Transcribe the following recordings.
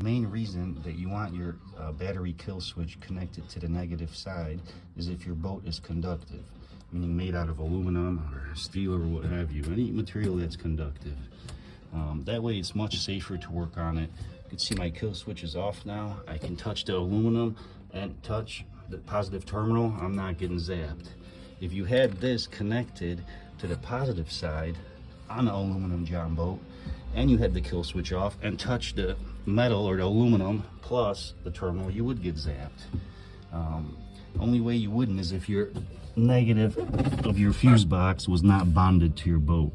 The main reason that you want your battery kill switch connected to the negative side is if your boat is conductive, meaning made out of aluminum or steel or what have you, any material that's conductive. That way it's much safer to work on it. You can see my kill switch is off now. I can touch the aluminum and touch the positive terminal. I'm not getting zapped. If you had this connected to the positive side on the aluminum John boat, and you had the kill switch off and touch the metal or the aluminum plus the terminal, you would get zapped. Only way you wouldn't is if your negative of your fuse box was not bonded to your boat.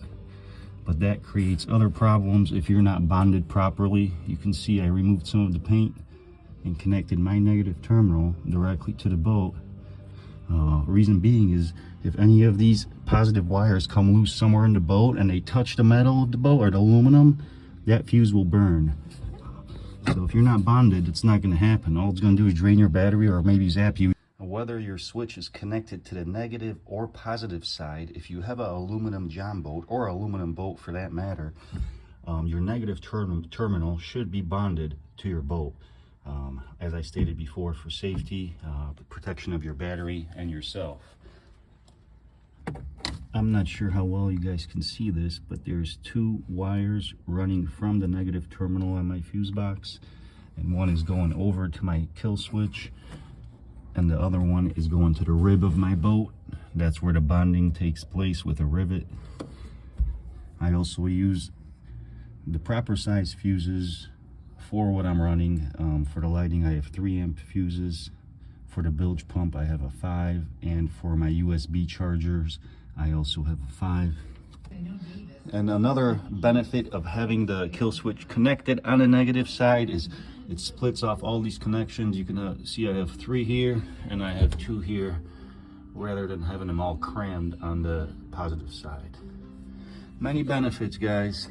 But that creates other problems if you're not bonded properly. You can see I removed some of the paint and connected my negative terminal directly to the boat. Reason being is if any of these positive wires come loose somewhere in the boat and they touch the metal of the boat or the aluminum, that fuse will burn. So if you're not bonded, it's not going to happen. All it's going to do is drain your battery or maybe zap you. Whether your switch is connected to the negative or positive side, if you have an aluminum John boat or aluminum boat for that matter, your negative terminal should be bonded to your boat. As I stated before, for safety, the protection of your battery and yourself. I'm not sure how well you guys can see this, but there's two wires running from the negative terminal on my fuse box, and one is going over to my kill switch, and the other one is going to the rib of my boat. That's where the bonding takes place with a rivet. I also use the proper size fuses for what I'm running. For the lighting, I have 3 amp fuses. For the bilge pump, I have a 5, and for my USB chargers, I also have a 5. And another benefit of having the kill switch connected on the negative side is it splits off all these connections. You can see I have 3 here and I have 2 here, rather than having them all crammed on the positive side. Many benefits, guys,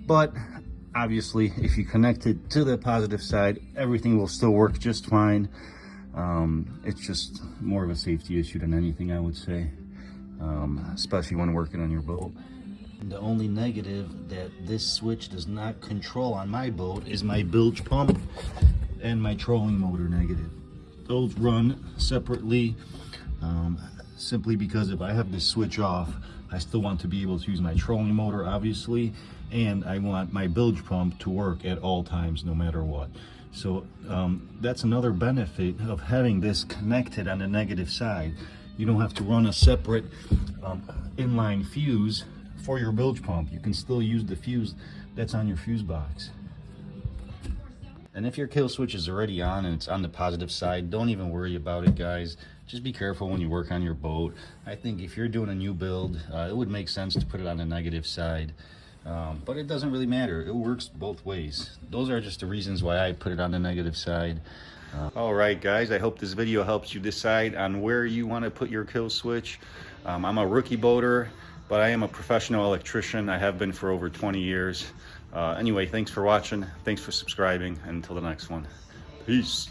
but obviously if you connect it to the positive side, everything will still work just fine. It's just more of a safety issue than anything, I would say, especially when working on your boat. The only negative that this switch does not control on my boat is my bilge pump and my trolling motor negative. Those run separately, simply because if I have this switch off, I still want to be able to use my trolling motor, obviously, and I want my bilge pump to work at all times, no matter what. So that's another benefit of having this connected on the negative side. You don't have to run a separate inline fuse for your bilge pump. You can still use the fuse that's on your fuse box. And if your kill switch is already on and it's on the positive side, don't even worry about it, guys. Just be careful when you work on your boat. I think if you're doing a new build, it would make sense to put it on the negative side. But it doesn't really matter. It works both ways. Those are just the reasons why I put it on the negative side. All right, guys, I hope this video helps you decide on where you want to put your kill switch. I'm a rookie boater, but I am a professional electrician. I have been for over 20 years. Anyway, thanks for watching. Thanks for subscribing. Until the next one. Peace.